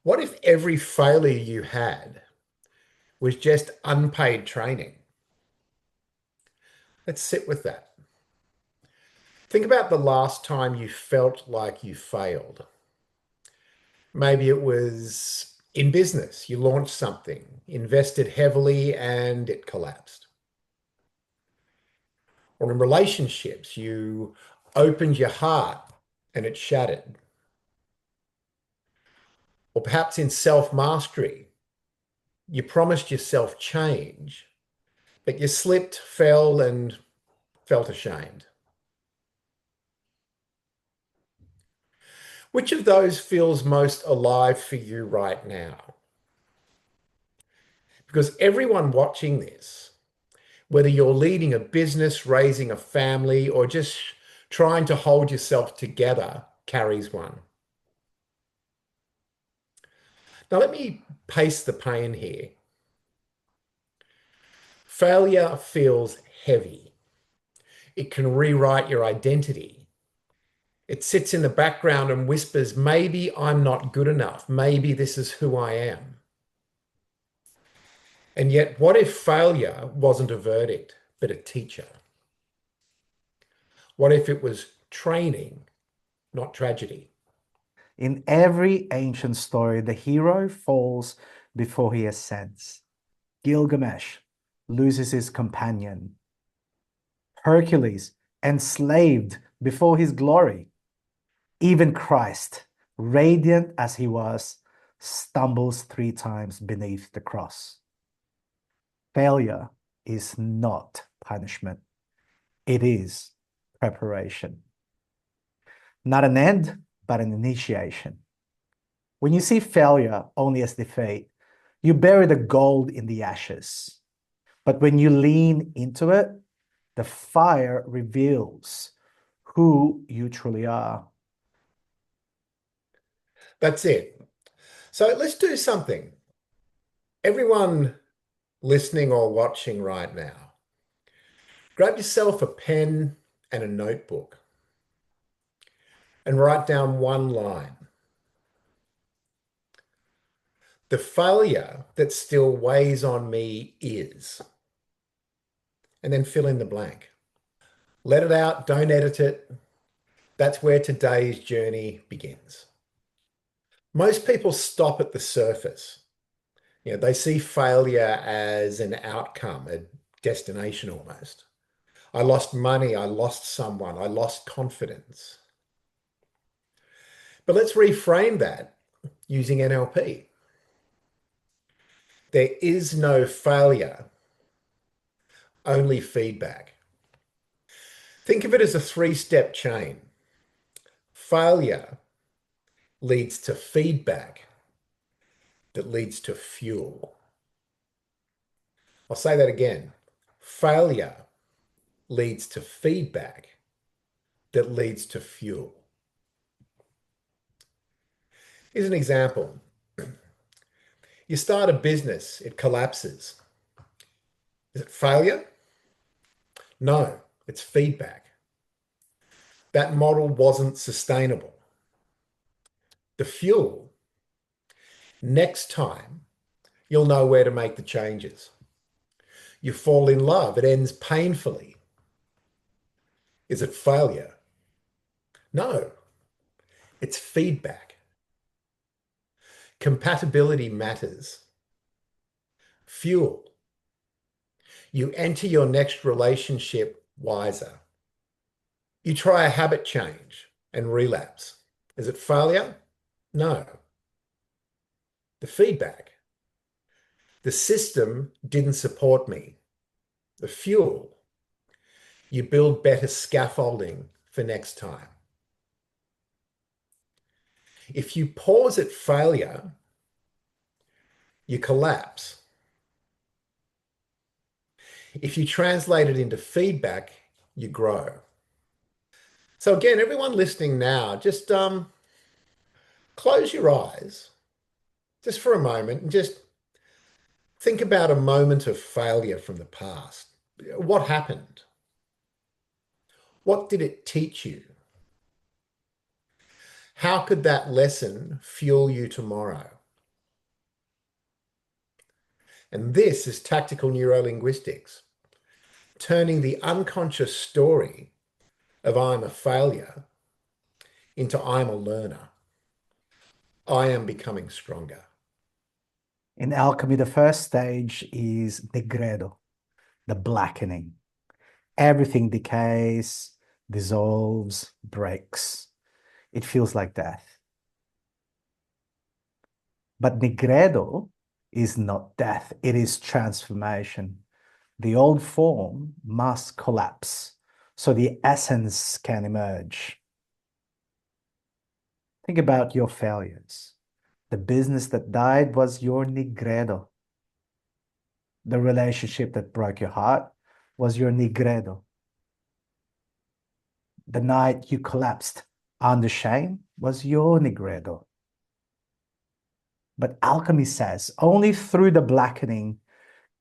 What if every failure you had was just unpaid training? Let's sit with that. Think about the last time you felt like you failed. Maybe it was in business. You launched something, invested heavily, and it collapsed. Or in relationships, you opened your heart and it shattered. Or perhaps in self-mastery, you promised yourself change, but you slipped, fell, and felt ashamed. Which of those feels most alive for you right now? Because everyone watching this, whether you're leading a business, raising a family, or just trying to hold yourself together, carries one. Now, let me pace the pain here. Failure feels heavy. It can rewrite your identity. It sits in the background and whispers, maybe I'm not good enough. Maybe this is who I am. And yet, what if failure wasn't a verdict, but a teacher? What if it was training, not tragedy? In every ancient story, the hero falls before he ascends. Gilgamesh loses his companion. Hercules enslaved before his glory. Even Christ, radiant as he was, stumbles 3 times beneath the cross. Failure is not punishment. It is preparation. Not an end, but an initiation. When you see failure only as defeat, you bury the gold in the ashes. But when you lean into it, the fire reveals who you truly are. That's it. So let's do something. Everyone listening or watching right now, grab yourself a pen and a notebook and write down one line. The failure that still weighs on me is, and then fill in the blank. Let it out, don't edit it. That's where today's journey begins. Most people stop at the surface. They see failure as an outcome, a destination almost. I lost money, I lost someone, I lost confidence. But let's reframe that using NLP. There is no failure, only feedback. Think of it as a three-step chain. Failure leads to feedback that leads to fuel. I'll say that again. Failure leads to feedback that leads to fuel. Here's an example. You start a business, it collapses. Is it failure? No, it's feedback. That model wasn't sustainable. The fuel, next time, you'll know where to make the changes. You fall in love, it ends painfully. Is it failure? No, it's feedback. Compatibility matters. Fuel. You enter your next relationship wiser. You try a habit change and relapse. Is it failure? No. The feedback. The system didn't support me. The fuel. You build better scaffolding for next time. If you pause at failure, you collapse. If you translate it into feedback, you grow. So again, everyone listening now, just close your eyes just for a moment and just think about a moment of failure from the past. What happened? What did it teach you? How could that lesson fuel you tomorrow? And this is tactical neurolinguistics, turning the unconscious story of I'm a failure into I'm a learner. I am becoming stronger. In alchemy, the first stage is Negredo, the blackening. Everything decays, dissolves, breaks. It feels like death. But Negredo is not death, it is transformation. The old form must collapse so the essence can emerge. Think about your failures. The business that died was your Negredo. The relationship that broke your heart was your Negredo. The night you collapsed under shame was your Negredo. But alchemy says only through the blackening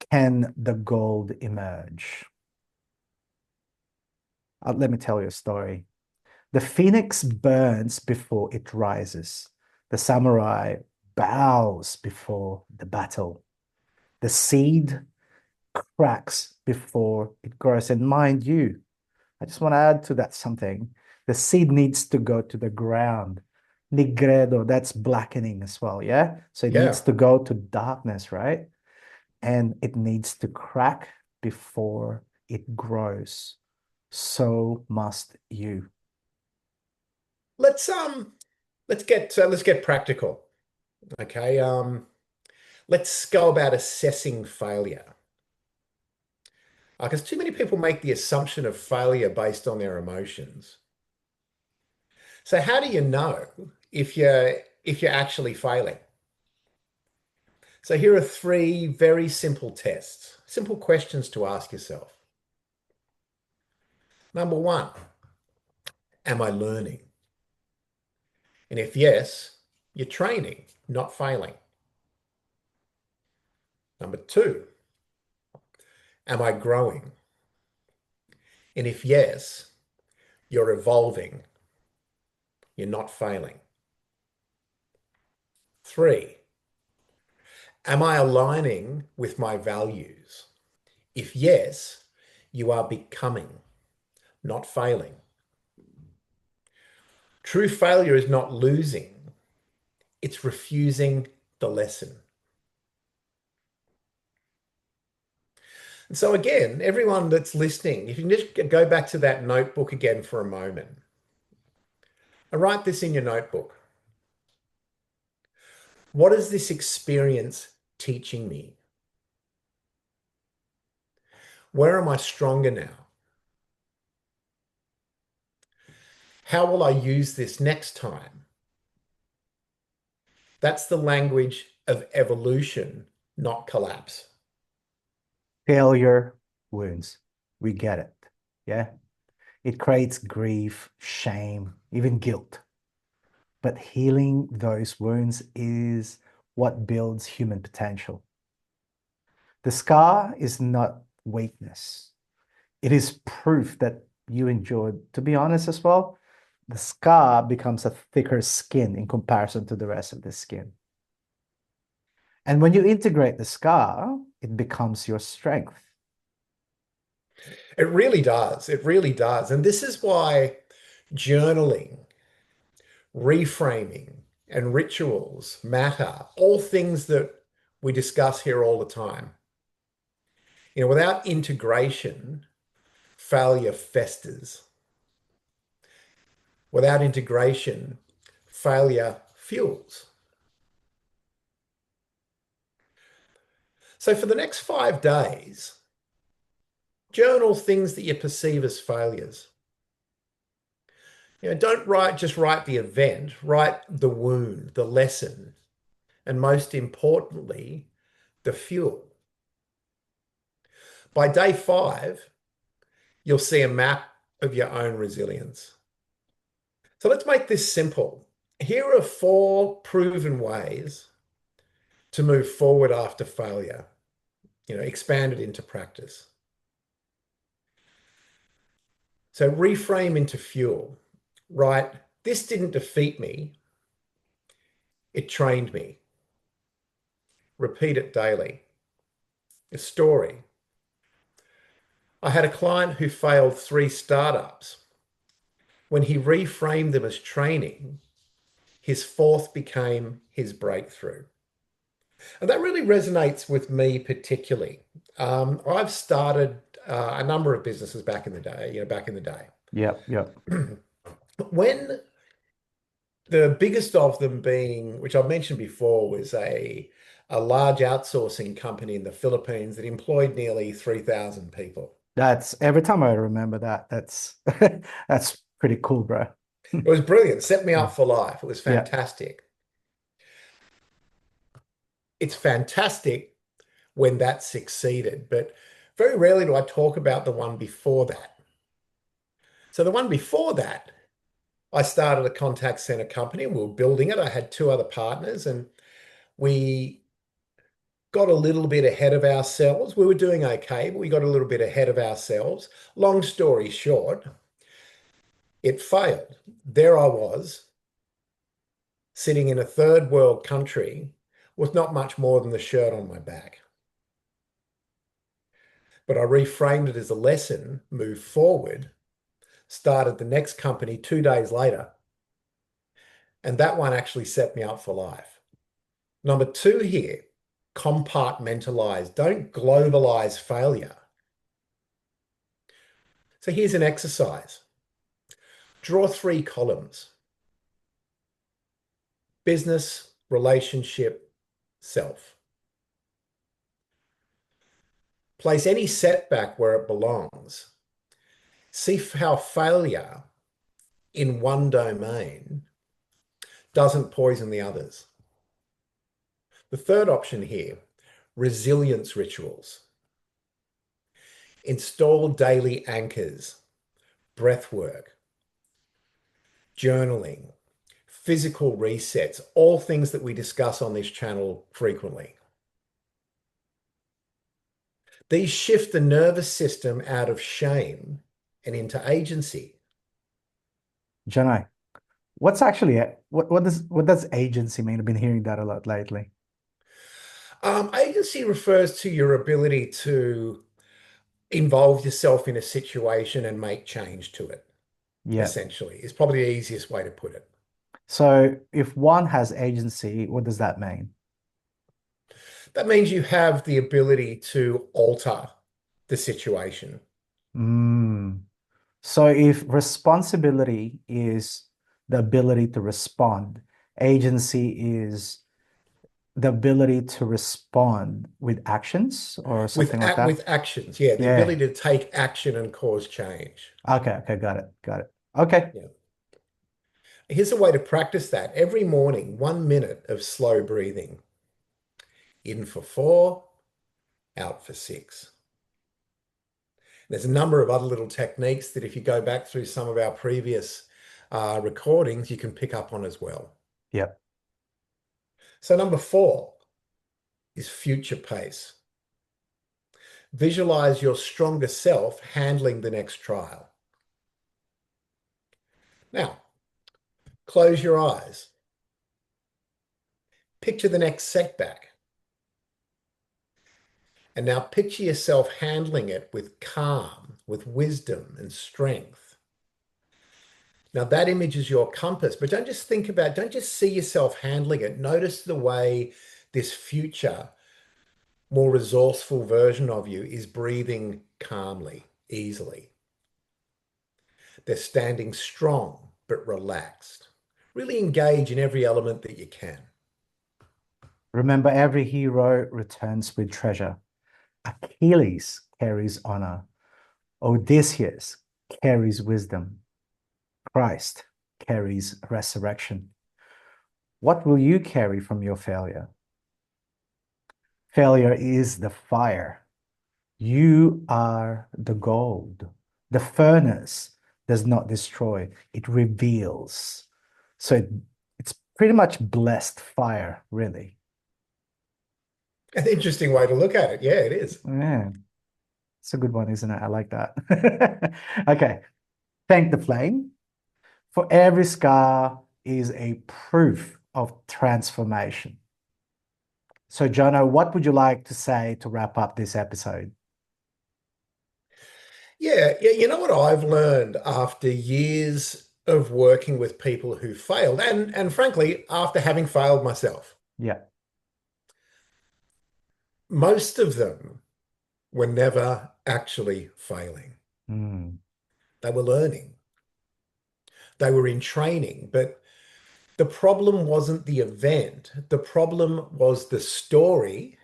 can the gold emerge. Let me tell you a story. The phoenix burns before it rises. The samurai bows before the battle. The seed cracks before it grows. And mind you, I just want to add to that something. The seed needs to go to the ground. Negredo, that's blackening as well, yeah? So it needs Yeah. to go to darkness, right? And it needs to crack before it grows. So must you. Let's let's get practical. Okay. Let's go about assessing failure. Because too many people make the assumption of failure based on their emotions. So how do you know if you're actually failing? So here are three very simple tests, simple questions to ask yourself. Number one, am I learning? And if yes, you're training, not failing. Number two, am I growing? And if yes, you're evolving, you're not failing. Three, am I aligning with my values? If yes, you are becoming, not failing. True failure is not losing, it's refusing the lesson. And so, again, everyone that's listening, if you can just go back to that notebook again for a moment and write this in your notebook. What is this experience teaching me? Where am I stronger now? How will I use this next time? That's the language of evolution, not collapse. Failure wounds. We get it. Yeah. It creates grief, shame, even guilt. But healing those wounds is what builds human potential. The scar is not weakness. It is proof that you endured. To be honest as well, the scar becomes a thicker skin in comparison to the rest of the skin. And when you integrate the scar, it becomes your strength. It really does. It really does. And this is why journaling, reframing, and rituals matter, all things that we discuss here all the time. Without integration, failure festers. Without integration, failure fuels. So for the next 5 days, journal things that you perceive as failures. Don't just write the event, write the wound, the lesson, and most importantly, the fuel. By day 5, you'll see a map of your own resilience. So let's make this simple. Here are 4 proven ways to move forward after failure, expanded into practice. So reframe into fuel, right? This didn't defeat me, it trained me. Repeat it daily. A story. I had a client who failed 3 startups. When he reframed them as training, his fourth became his breakthrough. And that really resonates with me particularly. I've started a number of businesses back in the day, back in the day. Yep, yep. When the biggest of them being, which I've mentioned before, was a large outsourcing company in the Philippines that employed nearly 3,000 people. That's every time I remember that, that's that's pretty cool, bro. It was brilliant, set me up for life. It was Yeah. fantastic. It's fantastic when that succeeded, but very rarely do I talk about the one before that. So the one before that, I started a contact center company. We were building it. I had 2 other partners, and we got a little bit ahead of ourselves. We were doing okay, but we got a little bit ahead of ourselves. Long story short, it failed. There I was, sitting in a third world country with not much more than the shirt on my back. But I reframed it as a lesson, moved forward, started the next company 2 days later, and that one actually set me up for life. Number 2 here, compartmentalize. Don't globalize failure. So here's an exercise. Draw 3 columns: business, relationship, self. Place any setback where it belongs. See how failure in one domain doesn't poison the others. The third option here, resilience rituals. Install daily anchors, breath work, journaling, physical resets, all things that we discuss on this channel frequently. These shift the nervous system out of shame and into agency. Jono, what's actually what does agency mean? I've been hearing that a lot lately. Agency refers to your ability to involve yourself in a situation and make change to it, Yeah. essentially, is probably the easiest way to put it. So if one has agency, what does that mean? That means you have the ability to alter the situation. Mm. So if responsibility is the ability to respond, agency is the ability to respond with actions or something like that. With actions, yeah, the Yeah. ability to take action and cause change. Okay, okay, got it. Got it. Okay. Yeah. Here's a way to practice that. Every morning, 1 minute of slow breathing. In for 4, out for 6. There's a number of other little techniques that if you go back through some of our previous recordings, you can pick up on as well. Yep. So number 4 is future pace. Visualize your stronger self handling the next trial. Now, close your eyes. Picture the next setback. And now picture yourself handling it with calm, with wisdom and strength. Now that image is your compass, but don't just see yourself handling it. Notice the way this future, more resourceful version of you is breathing calmly, easily. They're standing strong, but relaxed. Really engage in every element that you can. Remember, every hero returns with treasure. Achilles carries honor. Odysseus carries wisdom. Christ carries resurrection. What will you carry from your failure? Failure is the fire. You are the gold. The furnace does not destroy, it reveals. So it's pretty much blessed fire, really. An interesting way to look at it. Yeah, it is. Yeah, it's a good one, isn't it? I like that. Okay. Thank the flame. For every scar is a proof of transformation. So, Jono, what would you like to say to wrap up this episode? Yeah, yeah. You know what I've learned after years of working with people who failed, and frankly, after having failed myself, Yeah. most of them were never actually failing. Mm, They were learning. They were in training, but the problem wasn't the event. The problem was the story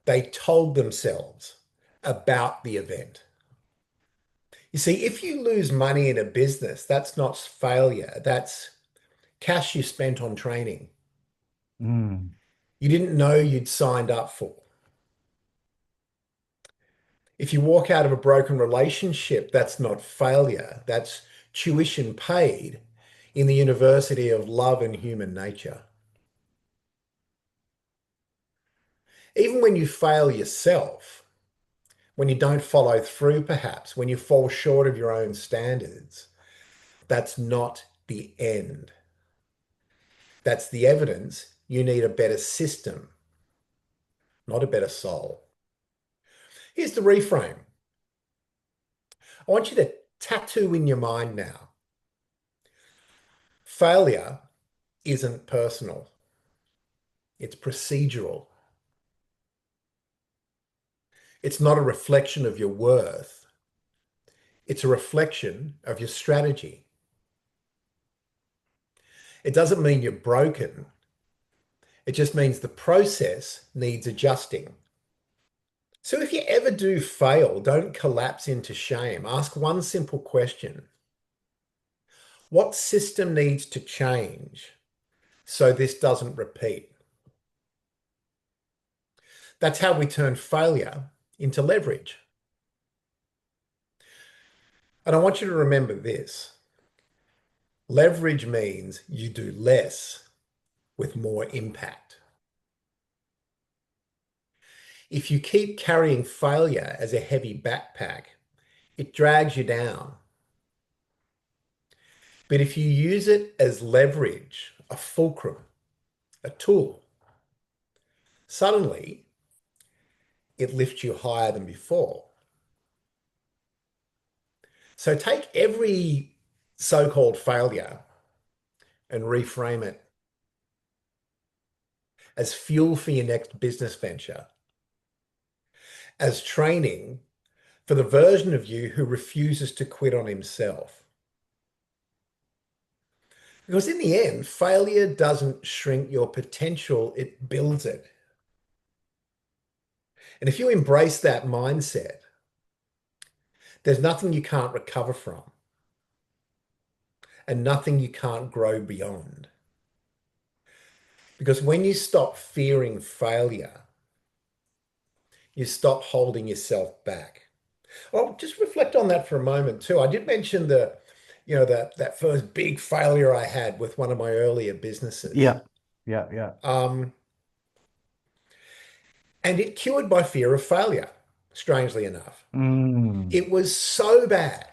they told themselves about the event. You see, if you lose money in a business, that's not failure. That's cash you spent on training. mm, You didn't know you'd signed up for. If you walk out of a broken relationship, that's not failure. That's tuition paid in the University of Love and Human Nature. Even when you fail yourself, when you don't follow through, perhaps, when you fall short of your own standards, that's not the end. That's the evidence you need a better system, not a better soul. Here's the reframe. I want you to tattoo in your mind now. Failure isn't personal. It's procedural. It's not a reflection of your worth. It's a reflection of your strategy. It doesn't mean you're broken. It just means the process needs adjusting. So if you ever do fail, don't collapse into shame. Ask one simple question. What system needs to change so this doesn't repeat? That's how we turn failure into leverage. And I want you to remember this. Leverage means you do less with more impact. If you keep carrying failure as a heavy backpack, it drags you down. But if you use it as leverage, a fulcrum, a tool, suddenly it lifts you higher than before. So take every so-called failure and reframe it as fuel for your next business venture, as training for the version of you who refuses to quit on himself. Because in the end, failure doesn't shrink your potential, it builds it. And if you embrace that mindset, there's nothing you can't recover from and nothing you can't grow beyond. Because when you stop fearing failure, you stop holding yourself back. Well, just reflect on that for a moment too. I did mention that first big failure I had with one of my earlier businesses. yeah. Yeah. Yeah. Um, and it cured my fear of failure, strangely enough. Mm, It was so bad.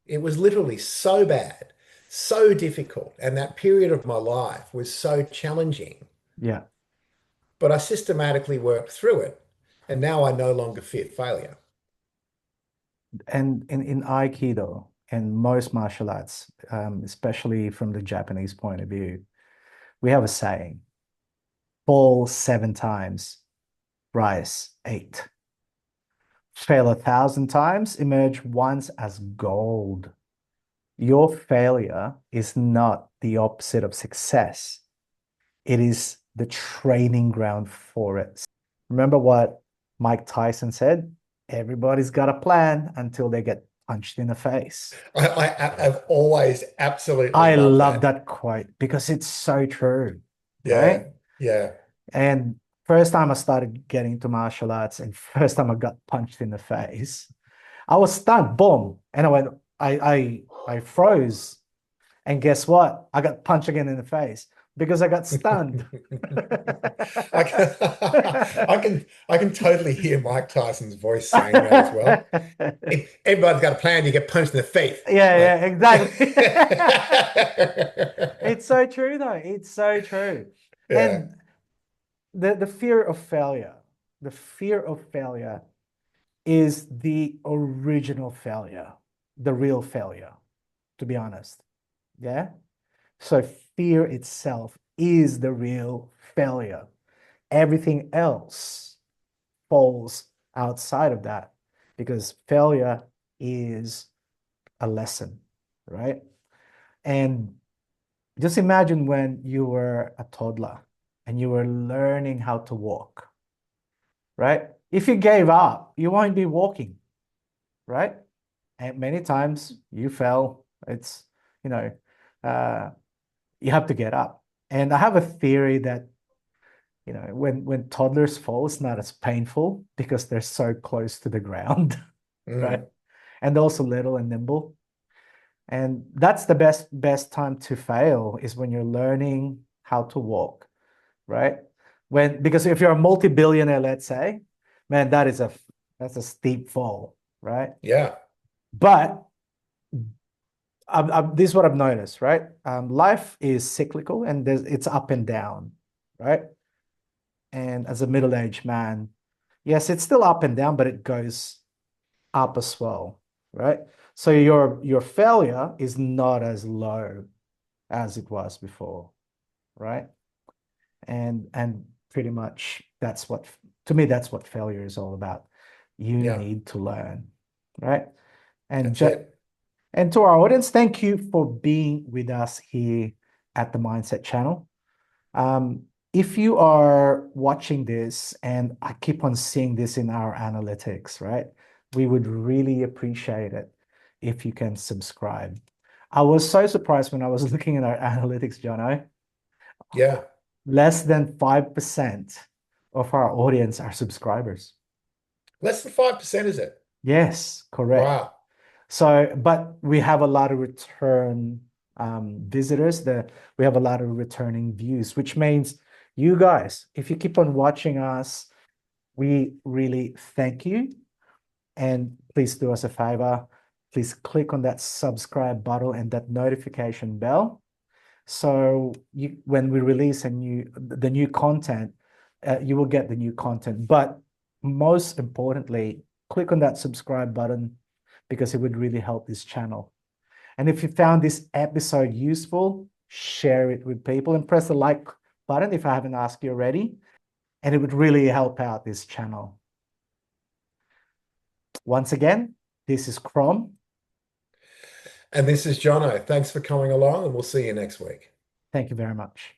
It was literally so bad, so difficult. And that period of my life was so challenging. yeah. But I systematically worked through it. And now I no longer fear failure. And in Aikido and most martial arts, especially from the Japanese point of view, we have a saying, fall 7 times, rise 8. Fail 1,000 times, emerge once as gold. Your failure is not the opposite of success. It is the training ground for it. Remember what Mike Tyson said? Everybody's got a plan until they get punched in the face. I've always absolutely I loved love that. that quote because it's so true, Yeah, right? yeah. And first time I started getting into martial arts and first time I got punched in the face, I was stunned, boom. And I froze. And guess what? I got punched again in the face because I got stunned. I can, I can totally hear Mike Tyson's voice saying that as well. If everybody's got a plan, you get punched in the face. Yeah, Like, yeah, exactly. It's so true though. It's so true. yeah, And the fear of failure, the fear of failure is the original failure, the real failure, to be honest. Yeah. So fear itself is the real failure. Everything else falls outside of that because failure is a lesson, right? And just imagine when you were a toddler and you were learning how to walk, right? If you gave up, you won't be walking, right? And many times you fell. It's, you know, uh, you have to get up. And I have a theory that, when toddlers fall, it's not as painful because they're so close to the ground, right? Mm, And they're also little and nimble. And that's the best time to fail is when you're learning how to walk, right? Because if you're a multi-billionaire, let's say, man, that's a steep fall, right? yeah. But this is what I've noticed, right? Life is cyclical and it's up and down, right? And as a middle-aged man, yes, it's still up and down, but it goes up as well, right? So your failure is not as low as it was before, right? And pretty much that's what to me that's what failure is all about. You Yeah. need to learn, right? And That's it. and to our audience, thank you for being with us here at the Mindset Channel. If you are watching this, and I keep on seeing this in our analytics, right? We would really appreciate it if you can subscribe. I was so surprised when I was looking at our analytics, Jono. Yeah. Less than 5% of our audience are subscribers. Less than 5%, is it? Yes, correct. Wow. So, but we have a lot of return visitors. We have a lot of returning views, which means you guys, if you keep on watching us, we really thank you. And please do us a favor. Please click on that subscribe button and that notification bell. So when we release the new content, you will get the new content. But most importantly, click on that subscribe button because it would really help this channel. And if you found this episode useful, share it with people and press the like button if I haven't asked you already. And it would really help out this channel. Once again, this is Crom. And this is Jono. Thanks for coming along, and we'll see you next week. Thank you very much.